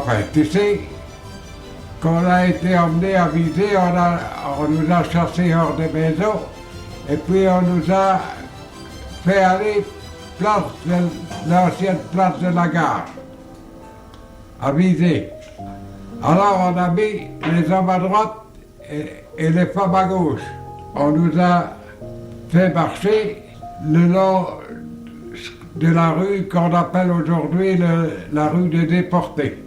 Enfin, tu sais, quand on a été emmené à viser, on nous a chassés hors des maisons, et puis on nous a fait aller l'ancienne place de la gare, à viser. Alors on a mis les hommes à droite et les femmes à gauche. On nous a fait marcher le long de la rue qu'on appelle aujourd'hui la rue des déportés.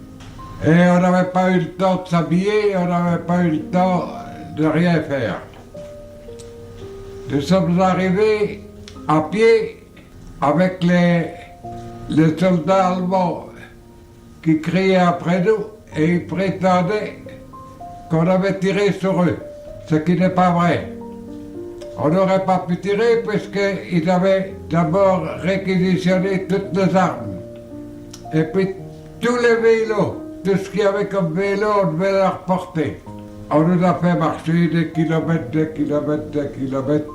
Et on n'avait pas eu le temps de s'habiller, on n'avait pas eu le temps de rien faire. Nous sommes arrivés à pied avec les soldats allemands qui criaient après nous et ils prétendaient qu'on avait tiré sur eux, ce qui n'est pas vrai. On n'aurait pas pu tirer puisqu'ils avaient d'abord réquisitionné toutes les armes. Et puis tous les vélos, tout ce qu'il y avait comme vélo, on devait leur porter. On nous a fait marcher des kilomètres, des kilomètres, des kilomètres.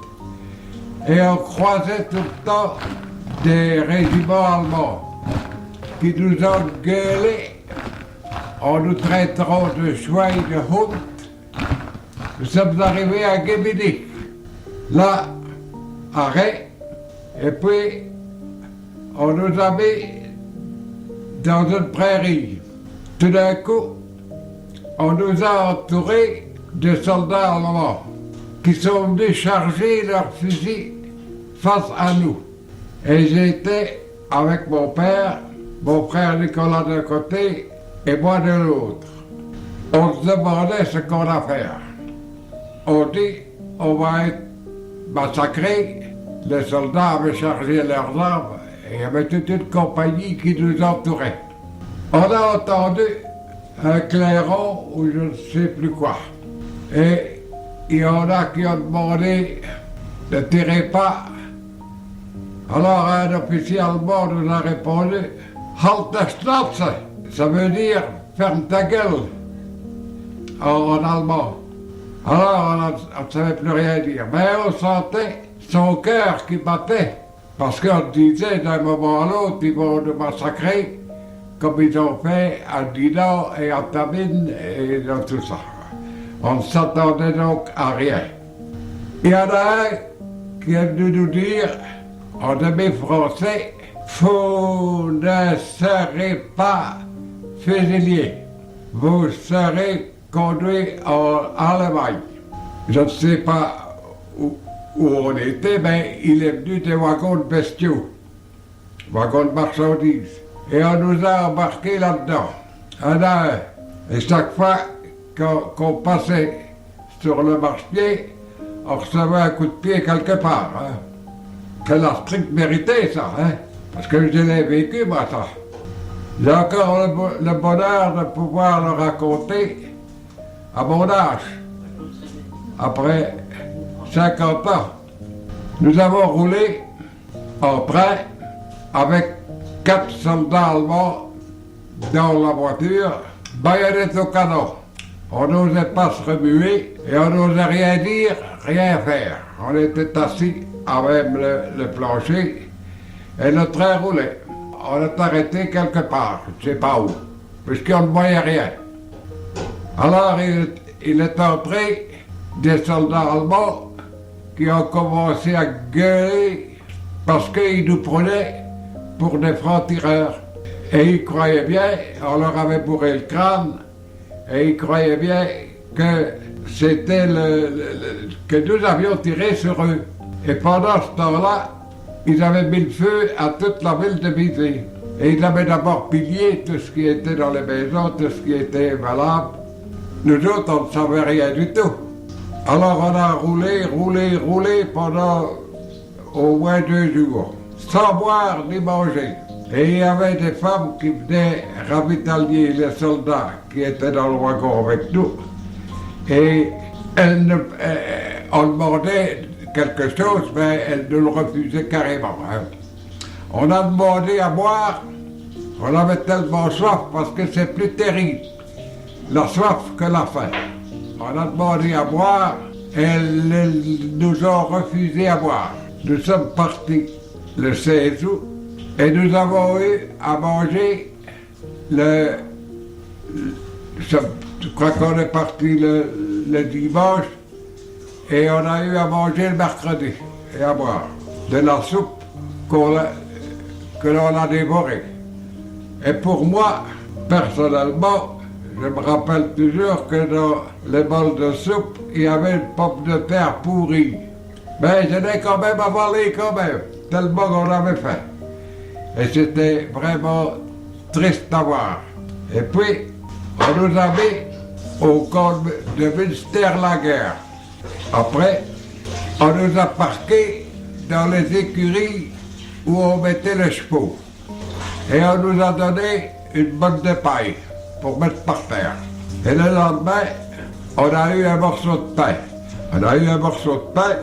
Et on croisait tout le temps des régiments allemands qui nous ont gueulé en nous traitant de Schwein de Hund. Nous sommes arrivés à Gemini. Là, arrêt, et puis on nous a mis dans une prairie. Tout d'un coup, on nous a entourés de soldats allemands qui sont venus charger leurs fusils face à nous. Et j'étais avec mon frère Nicolas d'un côté et moi de l'autre. On se demandait ce qu'on a à faire. On dit, on va être massacrés. Les soldats avaient chargé leurs armes et il y avait toute une compagnie qui nous entourait. On a entendu un clairon ou je ne sais plus quoi. Et il y en a qui ont demandé ne tirez pas. Alors un officier allemand nous a répondu Halt der Schnauze, ça veut dire ferme ta gueule en allemand. Alors on ne savait plus rien dire, mais on sentait son cœur qui battait parce qu'on disait d'un moment à l'autre ils vont nous massacrer comme ils ont fait à Dinan et à Tamine et dans tout ça. On ne s'attendait donc à rien. Il y en a un qui est venu nous dire, en demi-français, vous ne serez pas fusilier, vous serez conduit en Allemagne. Je ne sais pas où on était, mais il est venu des wagons de bestiaux, wagons de marchandises. Et on nous a embarqués là-dedans, un à un. Et chaque fois qu'on passait sur le marchepied, on recevait un coup de pied quelque part. Hein. C'est la stricte vérité, ça, hein, parce que je l'ai vécu, moi, ça. J'ai encore le bonheur de pouvoir le raconter à mon âge, après 50 ans. Nous avons roulé en train avec 4 soldats allemands dans la voiture, baïonnettes au canon. On n'osait pas se remuer et on n'osait rien dire, rien faire. On était assis à même le plancher et le train roulait. On est arrêté quelque part, je ne sais pas où, puisqu'on ne voyait rien. Alors il est entré des soldats allemands qui ont commencé à gueuler parce qu'ils nous prenaient pour des francs-tireurs. Et ils croyaient bien, on leur avait bourré le crâne, et ils croyaient bien que c'était que nous avions tiré sur eux. Et pendant ce temps-là, ils avaient mis le feu à toute la ville de Visé. Et ils avaient d'abord pillé tout ce qui était dans les maisons, tout ce qui était valable. Nous autres, on ne savait rien du tout. Alors on a roulé pendant au moins 2 jours, sans boire ni manger. Et il y avait des femmes qui venaient ravitailler les soldats qui étaient dans le wagon avec nous. Et on demandait quelque chose, mais elles nous le refusaient carrément. Hein. On a demandé à boire, on avait tellement soif parce que c'est plus terrible, la soif que la faim. On a demandé à boire et elles nous ont refusé à boire. Nous sommes partis le 16 août et nous avons eu à manger le je crois qu'on est parti le dimanche et on a eu à manger le mercredi et à boire de la soupe que l'on a dévorée. Et pour moi, personnellement, je me rappelle toujours que dans les bols de soupe, il y avait une pomme de terre pourrie. Mais je l'ai quand même avalé quand même, tellement qu'on avait faim. Et c'était vraiment triste à voir. Et puis, on nous a mis au camp de Münster-la-Guerre. Après, on nous a parqués dans les écuries où on mettait les chevaux. Et on nous a donné une bonne de paille pour mettre par terre. Et le lendemain, on a eu un morceau de pain. On a eu un morceau de pain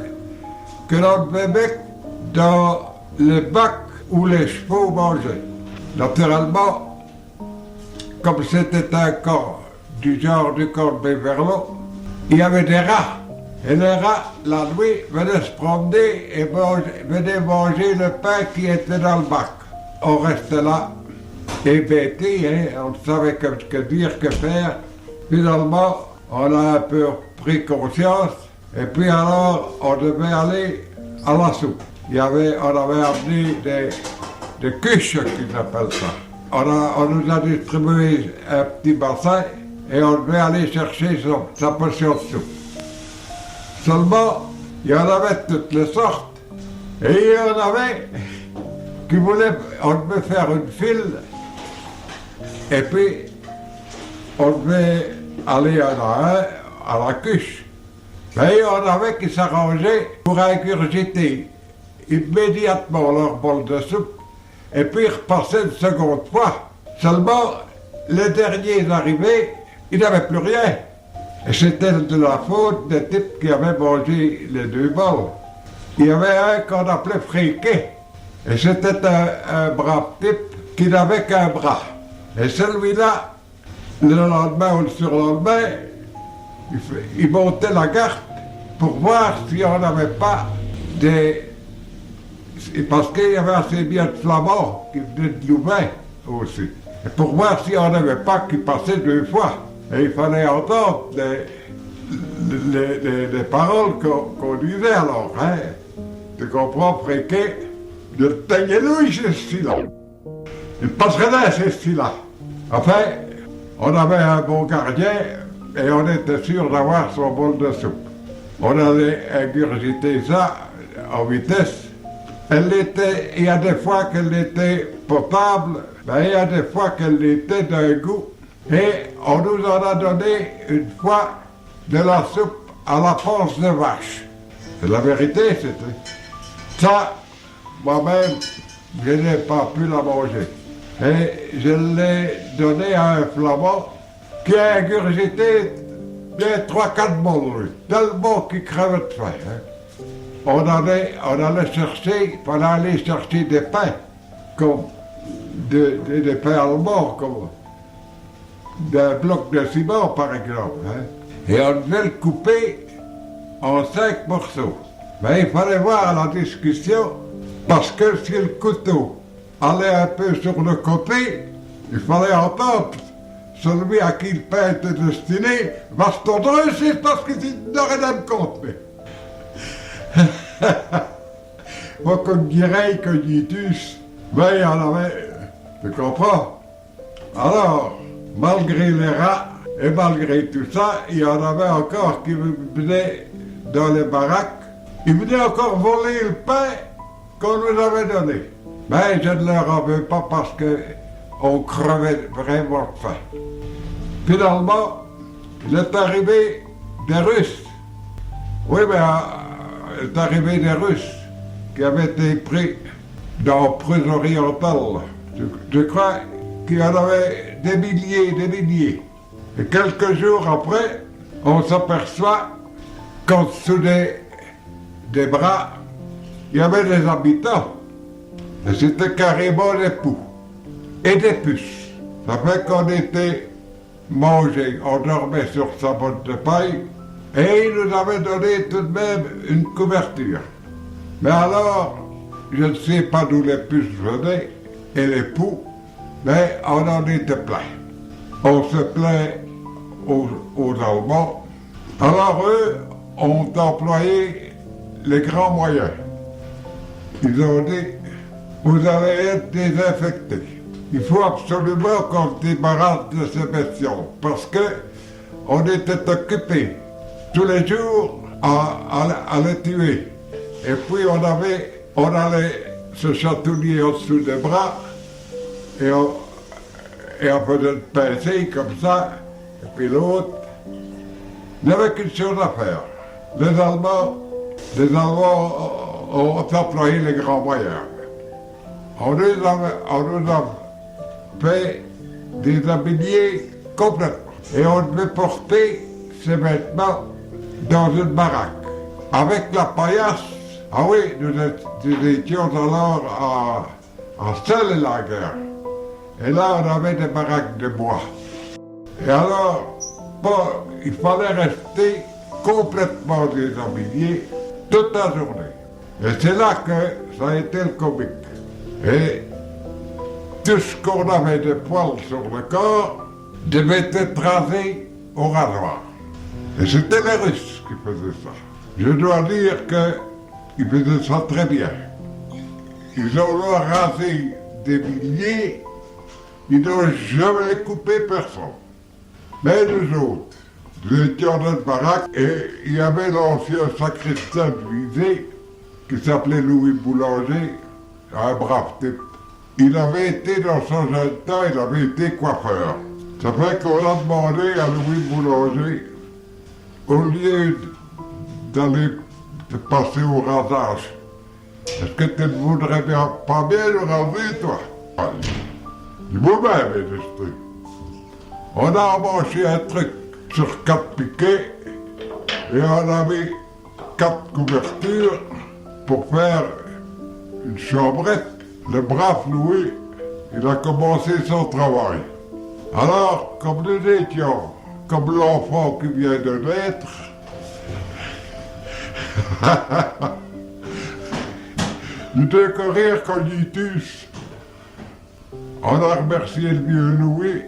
que l'on devait mettre dans le bac où les chevaux mangeaient. Naturellement, comme c'était un camp du genre du camp de Beverlo, il y avait des rats. Et les rats, la nuit, venaient se promener et venaient manger le pain qui était dans le bac. On restait là, hébétés, hein, on ne savait que dire, que faire. Finalement, on a un peu pris conscience, et puis alors, on devait aller à la soupe. On avait amené des cuches, qu'ils appellent ça. On nous a distribué un petit bassin, et on devait aller chercher sa portion de soupe. Seulement, il y en avait de toutes les sortes, et il y en avait qui voulaient, on devait faire une file, et puis on devait aller à la cuche. Mais il y en avait qui s'arrangeaient pour ingurgiter immédiatement leur bol de soupe, et puis repasser une seconde fois. Seulement, les derniers arrivés, ils n'avaient plus rien. Et c'était de la faute des types qui avaient mangé les deux bols. Il y avait un qu'on appelait Friquet. Et c'était un brave type qui n'avait qu'un bras. Et celui-là, le lendemain ou le surlendemain, il montait la garde pour voir si on n'avait pas des... Parce qu'il y avait assez bien de flamands qui venaient de Louvain aussi. Et pour voir si on n'avait pas qui passaient deux fois. Et il fallait entendre les paroles qu'on disait alors. Hein. Tu comprends, Friquet? Je tenais lui, ce style-là. Il passerait là, ce style-là. Enfin, on avait un bon gardien et on était sûr d'avoir son bol de soupe. On allait ingurgiter ça en vitesse. Il y a des fois qu'elle était potable, mais il y a des fois qu'elle était d'un goût. Et on nous en a donné une fois de la soupe à la panse de vache. C'est la vérité, c'était. Ça, moi-même, je n'ai pas pu la manger. Et je l'ai donné à un flamand qui a ingurgité bien 3-4 bols, tellement qu'il crevait de faim. Hein. On allait chercher, il fallait aller chercher des pains, comme des pains allemands, comme d'un bloc de ciment, par exemple. Hein. Et on devait le couper en 5 morceaux. Mais il fallait voir la discussion, parce que si le couteau allait un peu sur le côté, il fallait entendre celui à qui le pain était destiné, va se tordre, c'est parce qu'il n'aurait rien de compte. Moi, comme dirait Cognitus, mais il y en avait, tu comprends? Alors, malgré les rats et malgré tout ça, il y en avait encore qui venaient dans les baraques, ils venaient encore voler le pain qu'on nous avait donné. Mais je ne leur en veux pas parce qu'on crevait vraiment de faim. Finalement, il est arrivé des Russes. Oui, mais il est arrivé des Russes qui avaient été pris dans Prusse orientale. Je crois qu'il y en avait des milliers. Et quelques jours après, on s'aperçoit qu'en dessous des bras, il y avait des habitants. Et c'était carrément des poux et des puces. Ça fait qu'on était mangés, on dormait sur sa botte de paille et il nous avait donné tout de même une couverture. Mais alors, je ne sais pas d'où les puces venaient et les poux, mais on en était plein. on se plaint aux Allemands. Alors eux ont employé les grands moyens. Ils ont dit, vous allez être désinfectés. Il faut absolument qu'on se débarrasse de ces bestioles, parce que on était occupés tous les jours à les tuer. Et puis on allait se chatouiller en dessous des bras, et on faisait le pincer comme ça, et puis l'autre. Il n'y avait qu'une chose à faire. Les Allemands ont employé les grands moyens. On nous a fait déshabiller complètement. Et on devait porter ces vêtements dans une baraque. Avec la paillasse, ah oui, nous étions alors à Celle-la-Guerre. Et là, on avait des baraques de bois. Et alors, il fallait rester complètement déshabillé toute la journée. Et c'est là que ça a été le comique. Et tout ce qu'on avait de poils sur le corps devait être rasé au rasoir. Et c'était les Russes qui faisaient ça. Je dois dire qu'ils faisaient ça très bien. Ils ont rasé des milliers, ils n'ont jamais coupé personne. Mais nous autres, nous étions dans une baraque et il y avait l'ancien sacristain de Visé qui s'appelait Louis Boulanger, un brave type. Il avait été dans son jeune temps, il avait été coiffeur. Ça fait qu'on a demandé à Louis Boulanger, au lieu d'aller passer au rasage, est-ce que tu ne voudrais pas bien le raser, toi? Il vous-même, Majesté. On a embauché un truc sur 4 piquets et on a mis 4 couvertures pour faire une chambrette. Le brave Louis, il a commencé son travail. Alors, comme nous étions, comme l'enfant qui vient de naître, nous décorer cognitus. On a remercié le vieux Louis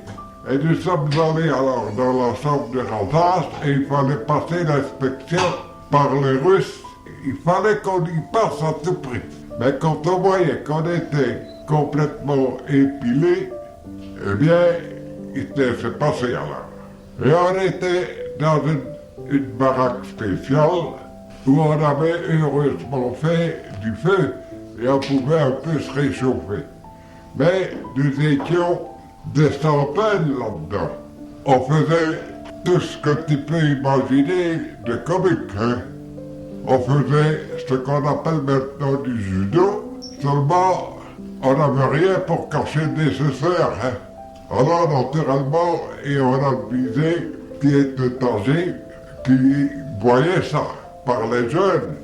et nous sommes allés alors dans la chambre de rasage et il fallait passer l'inspection par les Russes. Il fallait qu'on y passe à tout prix. Mais quand on voyait qu'on était complètement épilé, eh bien, il se laissait passer alors. Et on était dans une baraque spéciale où on avait heureusement fait du feu et on pouvait un peu se réchauffer. Mais nous étions des centaines là-dedans. On faisait tout ce que tu peux imaginer de comique, hein. On faisait ce qu'on appelle maintenant du judo, seulement on n'avait rien pour cacher le nécessaire, hein. Alors naturellement, et on a visé qui était âgé, qui voyait ça par les jeunes.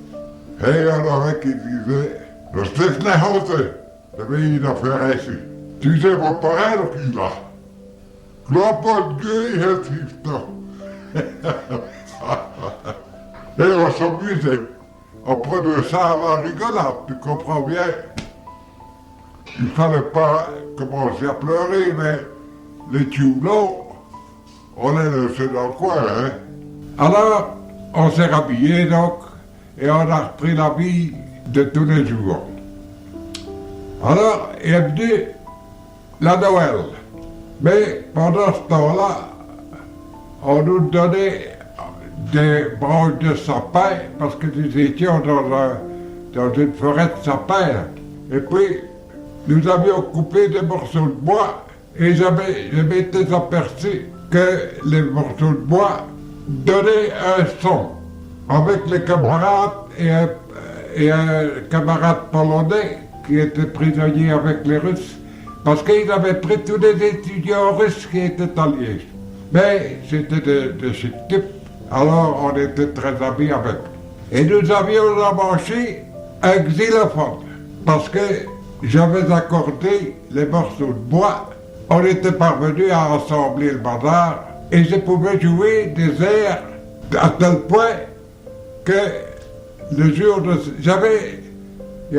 Et il y en avait qui disaient, le Stéphane Hauser, le pays d'affaires ici. Tu sais, mon parrain, qu'il a. Gloire pas de Dieu, il est tristan. Et on s'amusait. On prenait ça à la rigolade, tu comprends bien. Il fallait pas commencer à pleurer, mais les tioulons, on les laissait dans le coin, hein. Alors, on s'est rhabillé donc, et on a repris la vie de tous les jours. Alors, est venu la Noël. Mais pendant ce temps-là, on nous donnait des branches de sapin, parce que nous étions dans une forêt de sapins. Et puis, nous avions coupé des morceaux de bois, et je m'étais aperçu que les morceaux de bois donnaient un son. Avec les camarades et un camarade polonais qui était prisonnier avec les Russes, parce qu'ils avaient pris tous les étudiants russes qui étaient alliés. Mais c'était de chic types, alors on était très amis avec. Et nous avions embauché un xylophone, parce que j'avais accordé les morceaux de bois. On était parvenu à assembler le bazar, et je pouvais jouer des airs à tel point que le jour de... il y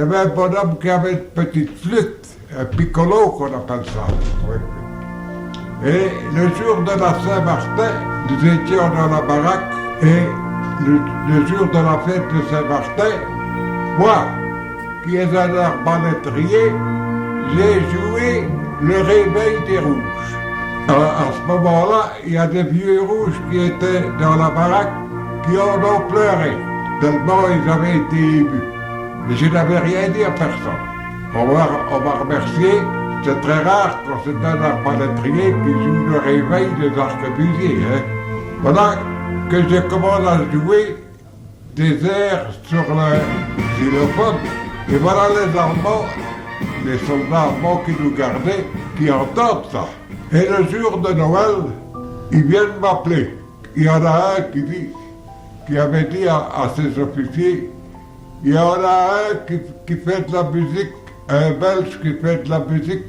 avait un bonhomme qui avait une petite flûte, un piccolo qu'on appelle ça. Et le jour de la Saint-Martin, nous étions dans la baraque et le jour de la fête de Saint-Martin, moi, qui est un arbalétrier, j'ai joué le réveil des rouges. À ce moment-là, il y a des vieux rouges qui étaient dans la baraque qui en ont pleuré, tellement ils avaient été émus. Mais je n'avais rien dit à personne. On m'a remercié. C'est très rare quand c'est un arbalétrier qui joue le réveil des arquebusiers. Hein. Voilà que je commence à jouer des airs sur le xylophone. Et voilà les Allemands, les soldats allemands qui nous gardaient, qui entendent ça. Et le jour de Noël, ils viennent m'appeler. Il y en a un qui avait dit à ses officiers, il y en a un qui fait de la musique, un Belge qui fait de la musique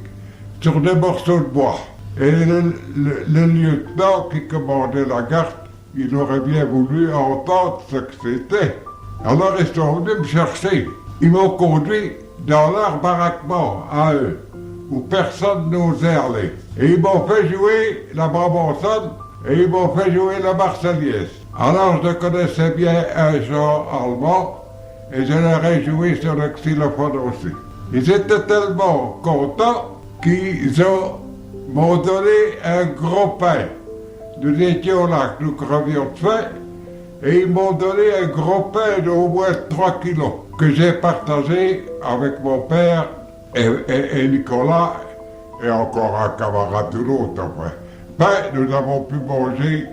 sur des morceaux de bois. Et le lieutenant qui commandait la garde, il aurait bien voulu entendre ce que c'était. Alors ils sont venus me chercher. Ils m'ont conduit dans leur baraquement à eux, où personne n'osait aller. Et ils m'ont fait jouer la brabançonne et ils m'ont fait jouer la marseillaise. Alors je connaissais bien un chant allemand et je leur ai joué sur le xylophone aussi. Ils étaient tellement contents qu'ils m'ont donné un gros pain. Nous étions là, nous crevions de faim, et ils m'ont donné un gros pain d'au moins 3 kilos, que j'ai partagé avec mon père et Nicolas, et encore un camarade de l'autre après. Ben, nous avons pu manger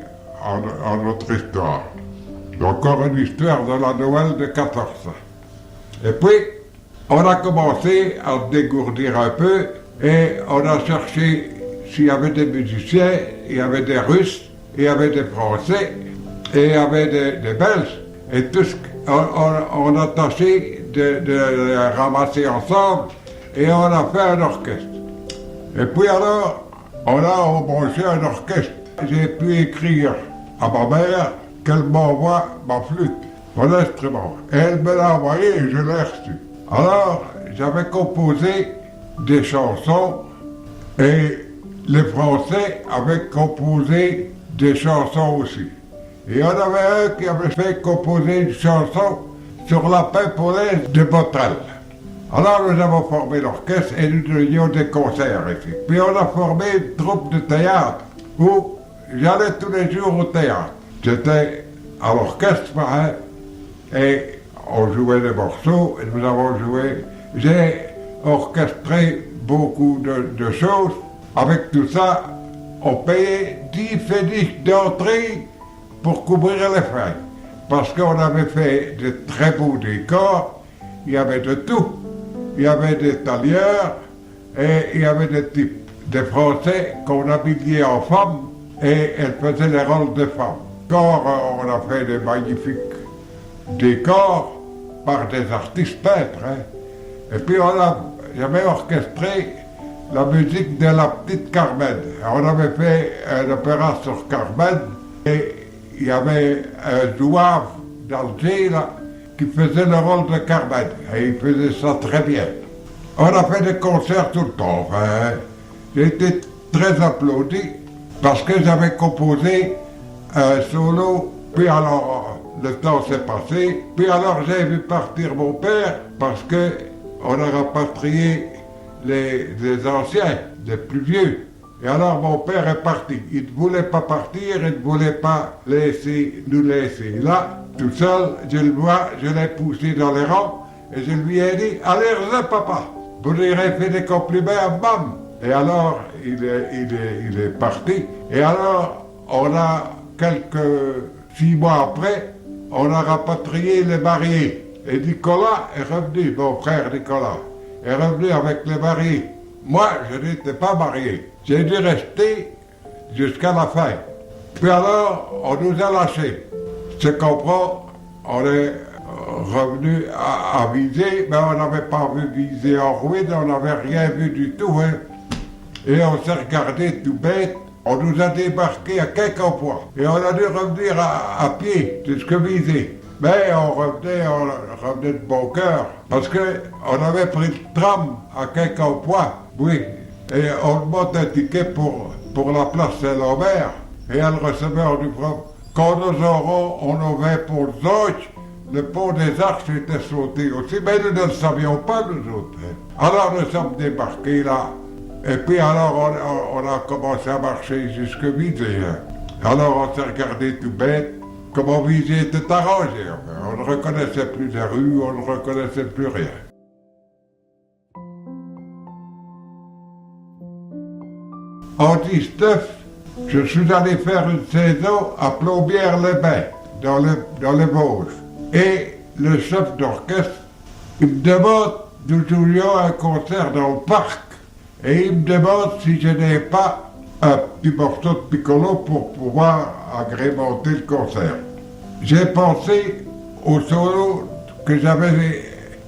en notre histoire. Encore une histoire de la Noël de 14. Et puis, on a commencé à se dégourdir un peu, et on a cherché s'il y avait des musiciens, il y avait des Russes, il y avait des Français, et il y avait des Belges. Et tout ce on a tâché de les ramasser ensemble, et on a fait un orchestre. Et puis alors, on a embauché un orchestre. J'ai pu écrire à ma mère qu'elle m'envoie ma flûte, mon instrument. Et elle me l'a envoyé et je l'ai reçu. Alors, j'avais composé des chansons et les Français avaient composé des chansons aussi. Et il y en avait un qui avait fait composer une chanson sur la paimpolaise de Botrel. Alors nous avons formé l'orchestre et nous donnions des concerts ici. Puis on a formé une troupe de théâtre où j'allais tous les jours au théâtre. J'étais à l'orchestre, hein, et on jouait des morceaux et nous avons joué. J'ai orchestré beaucoup de choses. Avec tout ça, on payait 10 pfennig d'entrée pour couvrir les frais. Parce qu'on avait fait de très beaux décors, il y avait de tout. Il y avait des tailleurs et il y avait des types, des Français qu'on habillait en femmes et elles faisaient les rôles de femmes. Quand on a fait des magnifiques décors par des artistes peintres. Hein. Et puis j'avais orchestré la musique de la petite Carmen. On avait fait un opéra sur Carmen et il y avait un zouave d'Alger là, qui faisait le rôle de Carmen. Et il faisait ça très bien. On a fait des concerts tout le temps. Enfin, j'ai été très applaudi parce que j'avais composé un solo. Puis alors, le temps s'est passé. Puis alors, j'ai vu partir mon père parce qu'on a rapatrié les anciens, les plus vieux. Et alors mon père est parti. Il ne voulait pas partir, il ne voulait pas nous laisser là, tout seul. Je le vois, je l'ai poussé dans les rangs et je lui ai dit, allez, papa, vous irez faire des compliments à Bam. Et alors, il est parti. Et alors, on a 6 mois après, on a rapatrié les mariés. Et Nicolas est revenu, mon frère Nicolas, est revenu avec les mariés. Moi, je n'étais pas marié. J'ai dû rester jusqu'à la fin. Puis alors, on nous a lâchés. Je comprends, on est revenu à viser, mais on n'avait pas vu viser en ruine, on n'avait rien vu du tout. Hein. Et on s'est regardé tout bête. On nous a débarqué à Quincampoix. Et on a dû revenir à pied jusqu'à viser. Mais on revenait de bon cœur. Parce qu'on avait pris le tram à Quincampoix. Oui. Et on demande un ticket pour pour la place Saint-Lambert. Et elle recevait en nous disant, quand nous aurons un nouvel pont de Zoch, le pont des Arches était sauté aussi, mais nous ne le savions pas, nous autres. Alors nous sommes débarqués là, et puis alors on a commencé à marcher jusque Visé. Alors on s'est regardé tout bête, comment Visé était arrangé. On ne reconnaissait plus les rues, on ne reconnaissait plus rien. En 19, je suis allé faire une saison à Plombières-les-Bains, dans les Vosges. Et le chef d'orchestre, il me demande, nous jouions un concert dans le parc, et il me demande si je n'ai pas un petit morceau de piccolo pour pouvoir agrémenter le concert. J'ai pensé au solo que j'avais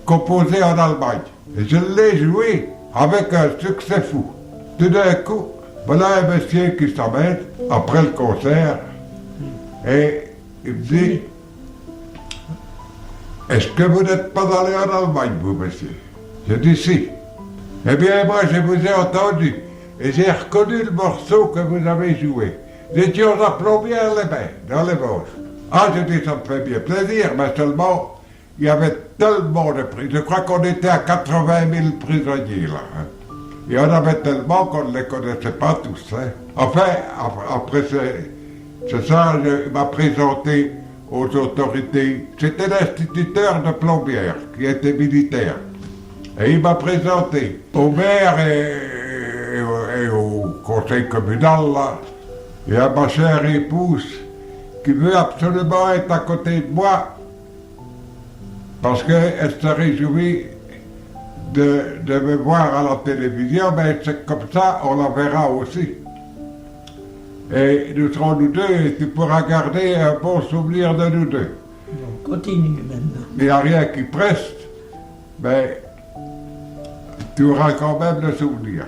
composé en Allemagne. Et je l'ai joué avec un succès fou. Tout d'un coup, voilà un monsieur qui s'amène après le concert et il me dit « Est-ce que vous n'êtes pas allé en Allemagne, vous, monsieur ?» Je dis « Si. » Eh bien, moi, je vous ai entendu et j'ai reconnu le morceau que vous avez joué. Nous étions à Plombières-les-Bains, dans les Vosges. Ah, je dis « Ça me fait bien plaisir, mais seulement, il y avait tellement de prisonniers. Je crois qu'on était à 80 000 prisonniers, là. Hein. Il y en avait tellement qu'on ne les connaissait pas tous. Hein. Enfin, après c'est ça, il m'a présenté aux autorités. C'était l'instituteur de Plombières, qui était militaire. Et il m'a présenté au maire et au conseil communal, là. Et à ma chère épouse, qui veut absolument être à côté de moi, parce qu'elle se réjouit de me voir à la télévision, mais c'est comme ça, on la verra aussi. Et nous serons nous deux, et tu pourras garder un bon souvenir de nous deux. Bon, continue maintenant. Il n'y a rien qui presse, mais tu auras quand même le souvenir.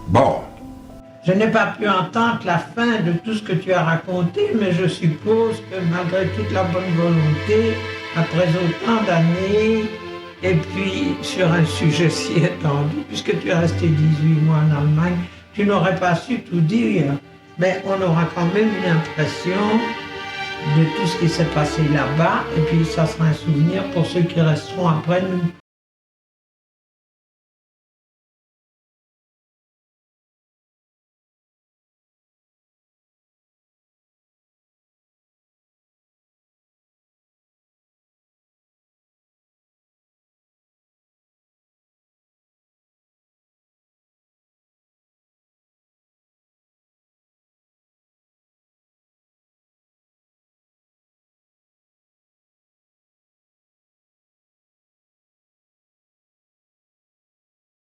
Bon. Je n'ai pas pu entendre la fin de tout ce que tu as raconté, mais je suppose que malgré toute la bonne volonté, après autant d'années, et puis sur un sujet si étendu, puisque tu es resté 18 mois en Allemagne, tu n'aurais pas su tout dire, mais on aura quand même une impression de tout ce qui s'est passé là-bas, et puis ça sera un souvenir pour ceux qui resteront après nous.